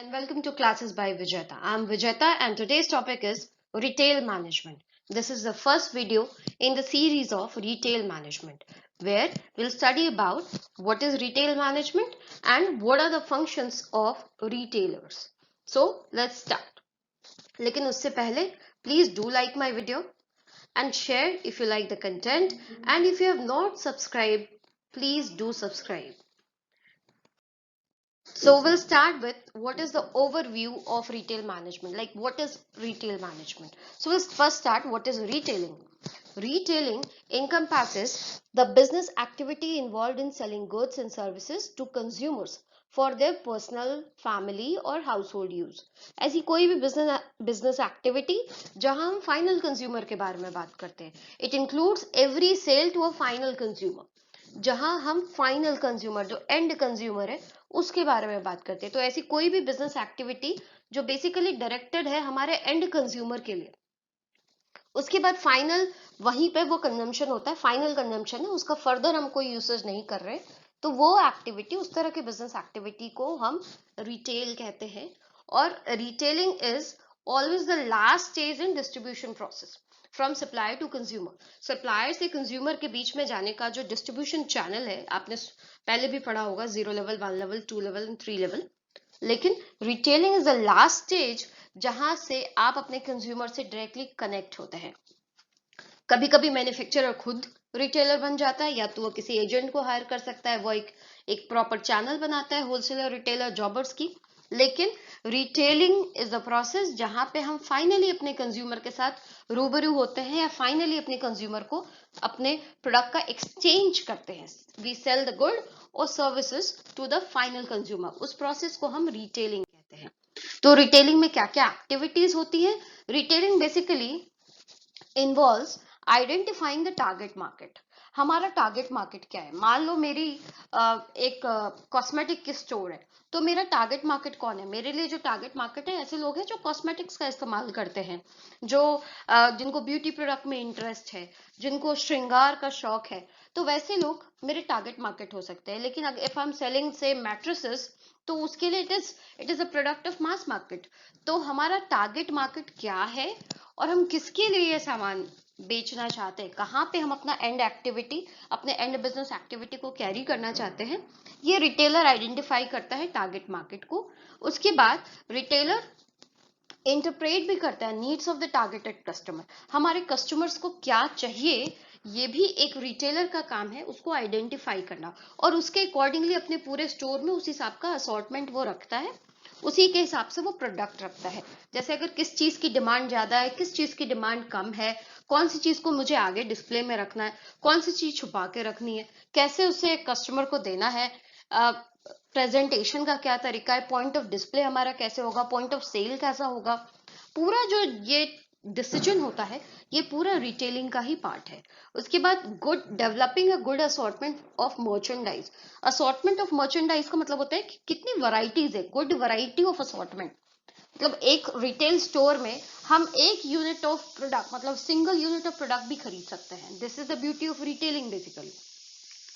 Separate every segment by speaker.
Speaker 1: and welcome to Classes by Vijeta. I'm Vijeta and today's topic is Retail Management. This is the first video in the series of Retail Management where we'll study about what is retail management and what are the functions of retailers. So let's start. लेकिन उससे पहले please do like my video and share if you like the content, and if you have not subscribed, please do subscribe. So we'll start with what is the overview of retail management, like what is retail management. So we'll first start what is retailing. Retailing encompasses the business activity involved in selling goods and services to consumers for their personal, family और household use. ऐसी कोई भी business activity जहां हम final consumer के बारे में बात करते हैं. It includes every sale to a final consumer. जहां हम फाइनल कंज्यूमर जो एंड कंज्यूमर है उसके बारे में बात करते हैं. तो ऐसी कोई भी बिजनेस एक्टिविटी जो बेसिकली डायरेक्टेड है हमारे एंड कंज्यूमर के लिए. उसके बाद फाइनल वहीं पे वो कंजम्पशन होता है, फाइनल कंजम्पशन है, उसका फर्दर हम कोई यूसेज नहीं कर रहे, तो वो एक्टिविटी, उस तरह के बिजनेस एक्टिविटी को हम रिटेल कहते हैं. और retailing is always the last stage in distribution process from supplier to consumer. Supplier से कंज्यूमर के बीच में जाने का जो डिस्ट्रीब्यूशन चैनल है, आपने पहले भी पढ़ा होगा 0 level, 1 level, 2 level and 3 level. लेकिन retailing is the last stage जहां से आप अपने कंज्यूमर से डायरेक्टली कनेक्ट होते हैं. कभी कभी मैन्युफैक्चरर खुद रिटेलर बन जाता है, या तो वो किसी एजेंट को हायर कर सकता है, वो एक प्रॉपर चैनल बनाता है होलसेलर रिटेलर जॉबर्स की. लेकिन रिटेलिंग इज द प्रोसेस जहां पे हम फाइनली अपने कंज्यूमर के साथ रूबरू होते हैं, या फाइनली अपने कंज्यूमर को अपने प्रोडक्ट का एक्सचेंज करते हैं. वी सेल द गुड और services to the final consumer. उस प्रोसेस को हम रिटेलिंग कहते हैं. तो रिटेलिंग में क्या क्या एक्टिविटीज होती है? Retailing basically involves identifying the target market. हमारा टारगेट मार्केट क्या है? मान लो मेरी एक कॉस्मेटिक की स्टोर है, तो मेरा टारगेट मार्केट कौन है? मेरे लिए जो टारगेट मार्केट है ऐसे लोग हैं जो कॉस्मेटिक्स का इस्तेमाल करते हैं, जो जिनको ब्यूटी प्रोडक्ट में इंटरेस्ट है, जिनको श्रृंगार का शौक है. तो वैसे लोग मेरे टारगेट मार्केट हो सकते हैं. लेकिन इफ आई एम सेलिंग से मैट्रेसेस, तो उसके लिए it is a product of mass market. तो हमारा टारगेट मार्केट क्या है और हम किसके लिए ये सामान बेचना चाहते हैं, कहाँ पे हम अपना एंड एक्टिविटी, अपने एंड बिजनेस एक्टिविटी को कैरी करना चाहते हैं, ये रिटेलर आइडेंटिफाई करता है टारगेट मार्केट को. उसके बाद रिटेलर इंटरप्रेट भी करता है needs of the targeted customer. हमारे कस्टमर्स को क्या चाहिए, ये भी एक रिटेलर का काम है, उसको आइडेंटिफाई करना, और उसके अकॉर्डिंगली अपने पूरे स्टोर में उस हिसाब का असॉर्टमेंट वो रखता है, उसी के हिसाब से वो प्रोडक्ट रखता है. जैसे अगर किस चीज की डिमांड ज्यादा है, किस चीज की डिमांड कम है, कौन सी चीज को मुझे आगे डिस्प्ले में रखना है, कौन सी चीज छुपा के रखनी है, कैसे उसे कस्टमर को देना है, प्रेजेंटेशन का क्या तरीका है, पॉइंट ऑफ डिस्प्ले हमारा कैसे होगा, पॉइंट ऑफ सेल कैसा होगा, पूरा जो ये डिसीजन होता है ये पूरा रिटेलिंग का ही पार्ट है. उसके बाद good developing a good assortment of merchandise. Assortment of merchandise का मतलब होता है कि कितनी वैरायटीज है, गुड वैरायटी ऑफ असॉर्टमेंट. मतलब एक रिटेल स्टोर में हम एक यूनिट ऑफ प्रोडक्ट, मतलब सिंगल यूनिट ऑफ प्रोडक्ट भी खरीद सकते हैं. This is the beauty of retailing basically.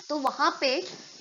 Speaker 1: तो वहां पे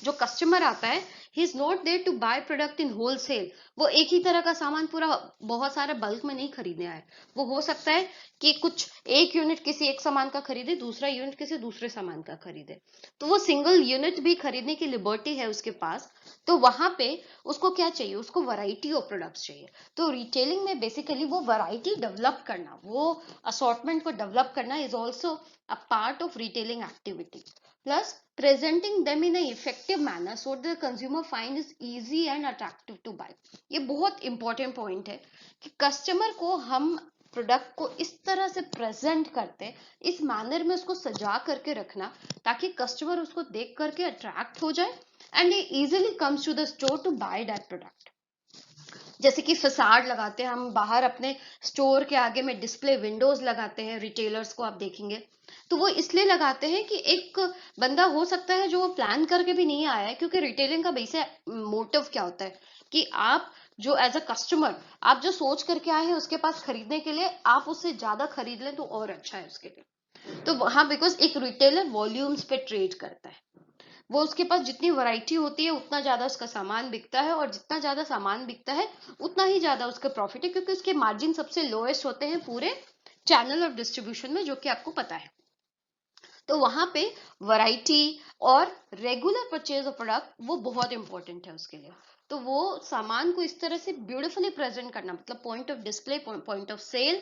Speaker 1: जो कस्टमर आता है, he is not there to buy product in wholesale. वो एक ही तरह का सामान पूरा बहुत सारे बल्क में नहीं खरीदने आए. वो हो सकता है कि कुछ एक यूनिट किसी एक सामान का खरीदे, दूसरा यूनिट किसी दूसरे सामान का खरीदे. तो वो सिंगल यूनिट भी खरीदने की लिबर्टी है उसके पास. तो वहां पे उसको क्या चाहिए? उसको वैरायटी ऑफ प्रोडक्ट्स चाहिए. तो रिटेलिंग में बेसिकली वो वैरायटी डेवलप करना, वो असॉर्टमेंट को डेवलप करना is also a part of retailing activity. Plus, presenting them in an effective manner so that the consumer find is easy and attractive to buy. ये बहुत important point है कि customer को हम प्रोडक्ट को इस तरह से प्रेजेंट करते, इस मैनर में उसको सजा करके रखना ताकि कस्टमर उसको देख करके अट्रैक्ट हो जाए and he easily comes to the store to buy that product. जैसे कि फसाड लगाते हैं हम बाहर अपने स्टोर के आगे में, डिस्प्ले विंडोज लगाते हैं रिटेलर्स को आप देखेंगे, तो वो इसलिए लगाते हैं कि एक बंदा हो सकता है जो वो प्लान करके भी नहीं आया है, क्योंकि रिटेलिंग का बेसिक मोटिव क्या होता है कि आप जो एज अ कस्टमर आप जो सोच करके आए हैं उसके पास खरीदने के लिए, आप उससे ज्यादा खरीद लें तो और अच्छा है उसके लिए. तो वहां बिकॉज एक रिटेलर वॉल्यूम्स पे ट्रेड करता है, वो उसके पास जितनी वैरायटी होती है उतना ज्यादा उसका सामान बिकता है, और जितना ज्यादा सामान बिकता है उतना ही ज्यादा उसका प्रॉफिट है, क्योंकि उसके मार्जिन सबसे लोएस्ट होते हैं पूरे चैनल ऑफ डिस्ट्रीब्यूशन में, जो कि आपको पता है। तो वहां पे वैरायटी और रेगुलर परचेज ऑफ प्रोडक्ट वो बहुत इंपॉर्टेंट है उसके लिए। तो वो सामान को इस तरह से ब्यूटीफुली प्रेजेंट करना, मतलब point of display, point of sale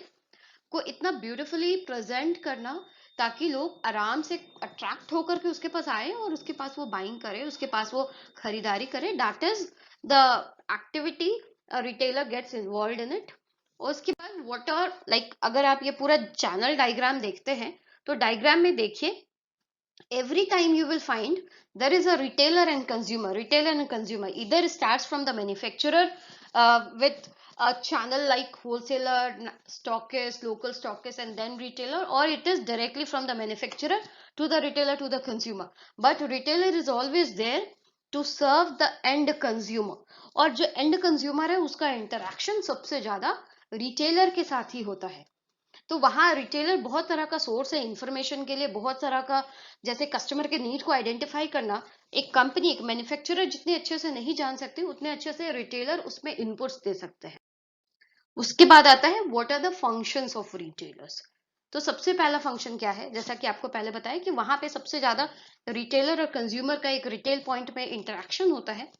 Speaker 1: को इतना ब्यूटीफुली प्रेजेंट करना ताकि लोग आराम से अट्रैक्ट होकर के उसके पास आए और उसके पास वो बाइंग करे, उसके पास वो खरीदारी करे। That is the activity retailer gets involve in it. और उसके बाद व्हाट आर लाइक, अगर आप ये पूरा चैनल डायग्राम देखते हैं तो डायग्राम में देखिए, every time you will find there is a retailer and consumer either starts from the manufacturer with a channel like wholesaler, stockist, local stockist, and then retailer, or it is directly from the manufacturer to the retailer to the consumer. But retailer is always there to serve the end consumer, और जो end consumer है उसका interaction सबसे ज्यादा retailer के साथ ही होता है। तो वहां रिटेलर बहुत तरह का सोर्स है इंफॉर्मेशन के लिए, बहुत तरह का, जैसे कस्टमर के नीड को आइडेंटिफाई करना, एक कंपनी, एक मैन्युफैक्चरर जितने अच्छे से नहीं जान सकते उतने अच्छे से रिटेलर उसमें इनपुट्स दे सकते हैं। उसके बाद आता है what are the functions of retailers. तो सबसे पहला फंक्शन क्या है, जैसा कि आपको पहले बताया कि वहां पे सबसे ज्यादा रिटेलर और कंज्यूमर का एक रिटेल पॉइंट में इंटरेक्शन होता है।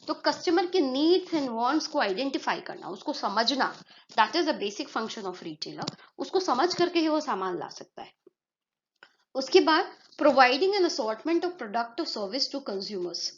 Speaker 1: तो कस्टमर के नीड्स एंड वांट्स को आइडेंटिफाई करना, उसको समझना, that is the basic function of retailer. उसको समझ करके ही वो सामान ला सकता है। उसके बाद providing an assortment of product और सर्विस टू कंज्यूमर्स।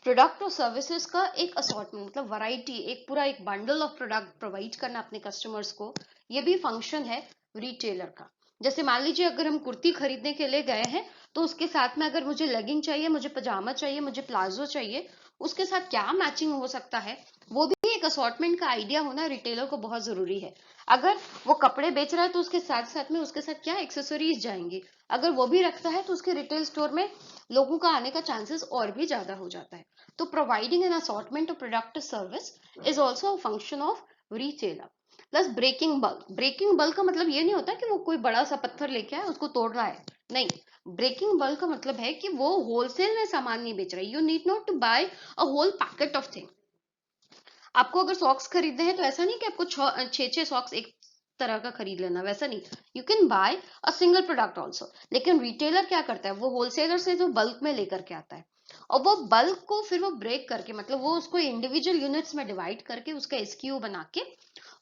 Speaker 1: प्रोडक्ट और सर्विसेज का एक असॉर्टमेंट, मतलब वैरायटी, एक पूरा एक बंडल ऑफ प्रोडक्ट प्रोवाइड करना अपने कस्टमर्स को, ये भी फंक्शन है रिटेलर का। जैसे मान लीजिए अगर हम कुर्ती खरीदने के लिए गए हैं तो उसके साथ में अगर मुझे लेगिंग चाहिए, मुझे पजामा चाहिए, मुझे प्लाजो चाहिए, उसके साथ क्या मैचिंग हो सकता है, वो भी एक असॉर्टमेंट का आइडिया होना रिटेलर को बहुत जरूरी है। अगर वो कपड़े बेच रहा है तो उसके साथ साथ में उसके साथ क्या एक्सेसरीज जाएंगी, अगर वो भी रखता है तो उसके रिटेल स्टोर में लोगों का आने का चांसेस और भी ज्यादा हो जाता है। तो providing an assortment of product service is also a function of retailer. Plus breaking bulk. Breaking bulk का मतलब ये नहीं होता कि वो कोई बड़ा सा पत्थर लेके आए उसको तोड़ रहा है, नहीं। ब्रेकिंग बल्क का मतलब है कि वो होलसेल में सामान नहीं बेच रहा है। You need not to buy a whole packet of thing. आपको अगर सॉक्स खरीदने हैं तो ऐसा नहीं कि आपको छह सॉक्स एक तरह का खरीद लेना, वैसा नहीं। You can buy a single product also. लेकिन रिटेलर क्या करता है, वो होलसेलर से जो बल्क में लेकर के आता है और वो बल्क को फिर वो ब्रेक करके, मतलब वो उसको इंडिविजुअल यूनिट्स में डिवाइड करके उसका एसक्यू बना के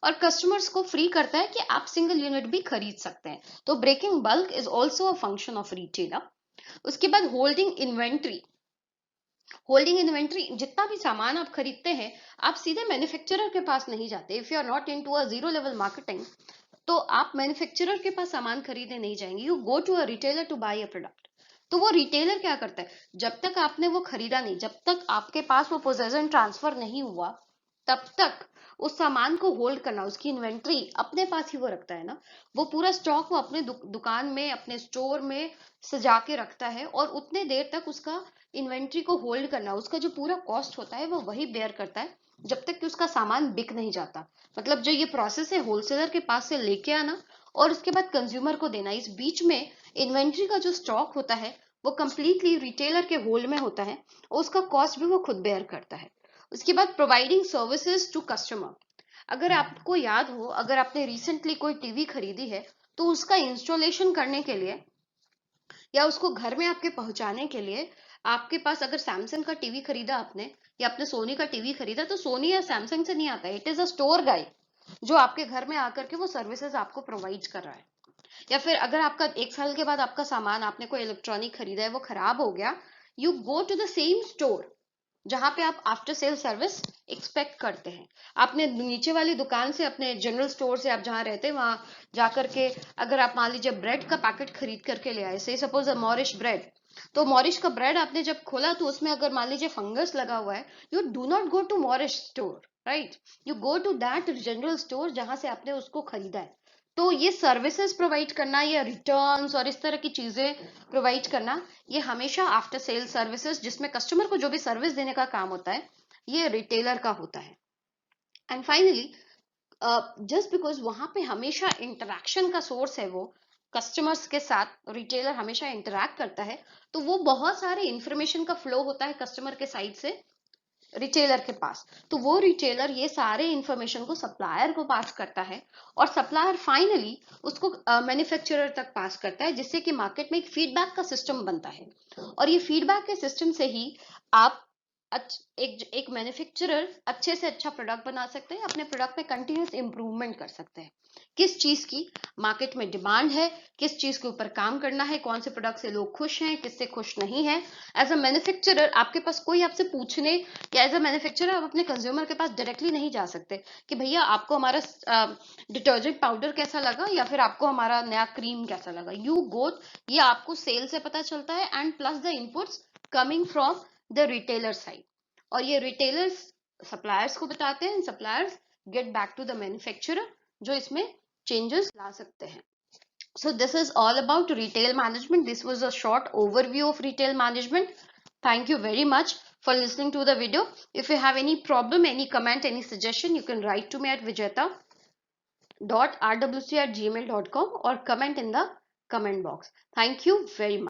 Speaker 1: और कस्टमर्स को फ्री करता है कि आप सिंगल यूनिट भी खरीद सकते हैं। तो breaking bulk is also a function of retailer. उसके बाद होल्डिंग इन्वेंट्री। होल्डिंग इन्वेंट्री, जितना भी सामान आप खरीदते हैं आप सीधे मैन्युफैक्चरर के पास नहीं जाते। If you are not into a zero level marketing तो आप मैन्युफैक्चरर के पास सामान खरीदने नहीं जाएंगे, you go to a retailer to buy a product. तो वो रिटेलर क्या करता है, जब तक आपने वो खरीदा नहीं, जब तक आपके पास वो पोजेशन ट्रांसफर नहीं हुआ, तब तक उस सामान को होल्ड करना, उसकी इन्वेंट्री अपने पास ही वो रखता है ना। वो पूरा स्टॉक वो अपने दुकान में, अपने स्टोर में सजा के रखता है और उतने देर तक उसका इन्वेंट्री को होल्ड करना, उसका जो पूरा कॉस्ट होता है वो वही बेयर करता है जब तक कि उसका सामान बिक नहीं जाता। मतलब जो ये प्रोसेस है होलसेलर के पास से लेके आना और उसके बाद कंज्यूमर को देना, इस बीच में इन्वेंट्री का जो स्टॉक होता है वो कंप्लीटली रिटेलर के होल्ड में होता है और उसका कॉस्ट भी वो खुद बेयर करता है। उसके बाद प्रोवाइडिंग सर्विसेज टू कस्टमर। अगर आपको याद हो, अगर आपने रिसेंटली कोई टीवी खरीदी है तो उसका इंस्टॉलेशन करने के लिए या उसको घर में आपके पहुंचाने के लिए आपके पास, अगर सैमसंग का टीवी खरीदा आपने या आपने सोनी का टीवी खरीदा, तो सोनी या सैमसंग से नहीं आता है, इट इज अ स्टोर गाय जो आपके घर में आकर के वो सर्विसेज आपको प्रोवाइड कर रहा है। या फिर अगर आपका 1 साल के बाद आपका सामान, आपने कोई इलेक्ट्रॉनिक खरीदा है, वो खराब हो गया, you go to the same store जहां पे आप आफ्टर सेल सर्विस एक्सपेक्ट करते हैं। आपने नीचे वाली दुकान से, अपने जनरल स्टोर से, आप जहां रहते हैं वहां जाकर के, अगर आप मान लीजिए ब्रेड का पैकेट खरीद करके ले आए, से सपोज अ मॉरिश ब्रेड, तो मॉरिश का ब्रेड आपने जब खोला तो उसमें अगर मान लीजिए फंगस लगा हुआ है, you do not go to Morris store, right, you go to that general store जहां से आपने उसको खरीदा है। तो ये सर्विसेज प्रोवाइड करना या रिटर्न्स और इस तरह की चीजें प्रोवाइड करना, ये हमेशा आफ्टर सेल सर्विसेज, जिसमें कस्टमर को जो भी सर्विस देने का काम होता है, ये रिटेलर का होता है। एंड फाइनली, जस्ट बिकॉज वहां पे हमेशा इंटरेक्शन का सोर्स है वो, कस्टमर्स के साथ रिटेलर हमेशा इंटरैक्ट करता है, तो वो बहुत सारे इंफॉर्मेशन का फ्लो होता है कस्टमर के साइड से रिटेलर के पास। तो वो रिटेलर ये सारे इंफॉर्मेशन को सप्लायर को पास करता है, और सप्लायर फाइनली उसको मैन्युफैक्चरर तक पास करता है, जिससे कि मार्केट में एक फीडबैक का सिस्टम बनता है। और ये फीडबैक के सिस्टम से ही आप एक मैन्युफैक्चरर अच्छे से अच्छा प्रोडक्ट बना सकते हैं, अपने प्रोडक्ट में कंटिन्यूस इंप्रूवमेंट कर सकते हैं। किस चीज की मार्केट में डिमांड है, किस चीज के ऊपर काम करना है, कौन से प्रोडक्ट से लोग खुश हैं, किससे खुश नहीं है। एज अ मैन्युफैक्चरर आपके पास कोई आपसे पूछने, या एज अ मैन्युफैक्चरर आप अपने कंज्यूमर के पास डायरेक्टली नहीं जा सकते कि भैया आपको हमारा डिटर्जेंट पाउडर कैसा लगा, या फिर आपको हमारा नया क्रीम कैसा लगा। यू गोट, ये आपको सेल से पता चलता है, and plus the inputs coming from the retailer side. और ये रिटेलर्स सप्लायर्स को बताते हैं, suppliers get back to the manufacturer, जो इसमें चेंजेस ला सकते हैं। So this is all about retail management. This was a short overview of retail management. Thank you very much for listening to the video. If you have any problem, any comment, any suggestion, you can write to me at vijeta.rwc@gmail.com or comment in the comment box. Thank you very much.